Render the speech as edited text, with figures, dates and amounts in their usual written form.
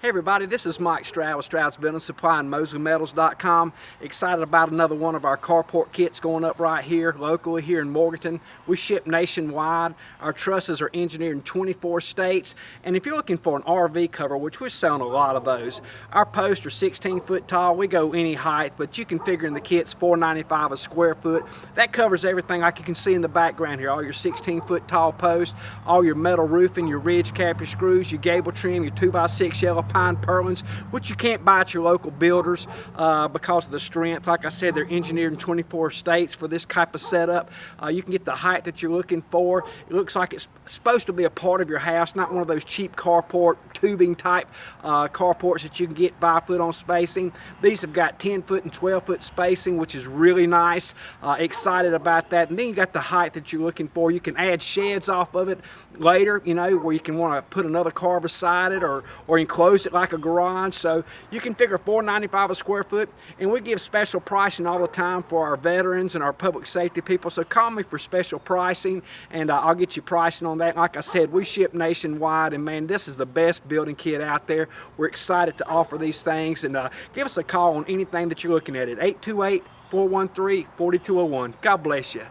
Hey everybody, this is Mike Stroud with Stroud's Building Supply and MosleyMetals.com. Excited about another one of our carport kits going up right here, locally here in Morganton. We ship nationwide. Our trusses are engineered in 24 states. And if you're looking for an RV cover, which we're selling a lot of those, our posts are 16 foot tall. We go any height, but you can figure in the kit's $4.95 a square foot. That covers everything like you can see in the background here. All your 16 foot tall posts, all your metal roofing, your ridge cap, your screws, your gable trim, your 2x6 yellow pine purlins, which you can't buy at your local builders because of the strength. Like I said, they're engineered in 24 states for this type of setup. You can get the height that you're looking for. It looks like it's supposed to be a part of your house, not one of those cheap carport tubing type carports that you can get 5 foot on spacing. These have got 10 foot and 12 foot spacing, which is really nice. Excited about that. And then you got the height that you're looking for. You can add sheds off of it later, you know, where you can want to put another car beside it or enclose it like a garage. So you can figure $4.95 a square foot, and we give special pricing all the time for our veterans and our public safety people. So call me for special pricing, and I'll get you pricing on that. Like I said, we ship nationwide, and man, this is the best building kit out there. We're excited to offer these things, and give us a call on anything that you're looking at 828-413-4201. God bless you.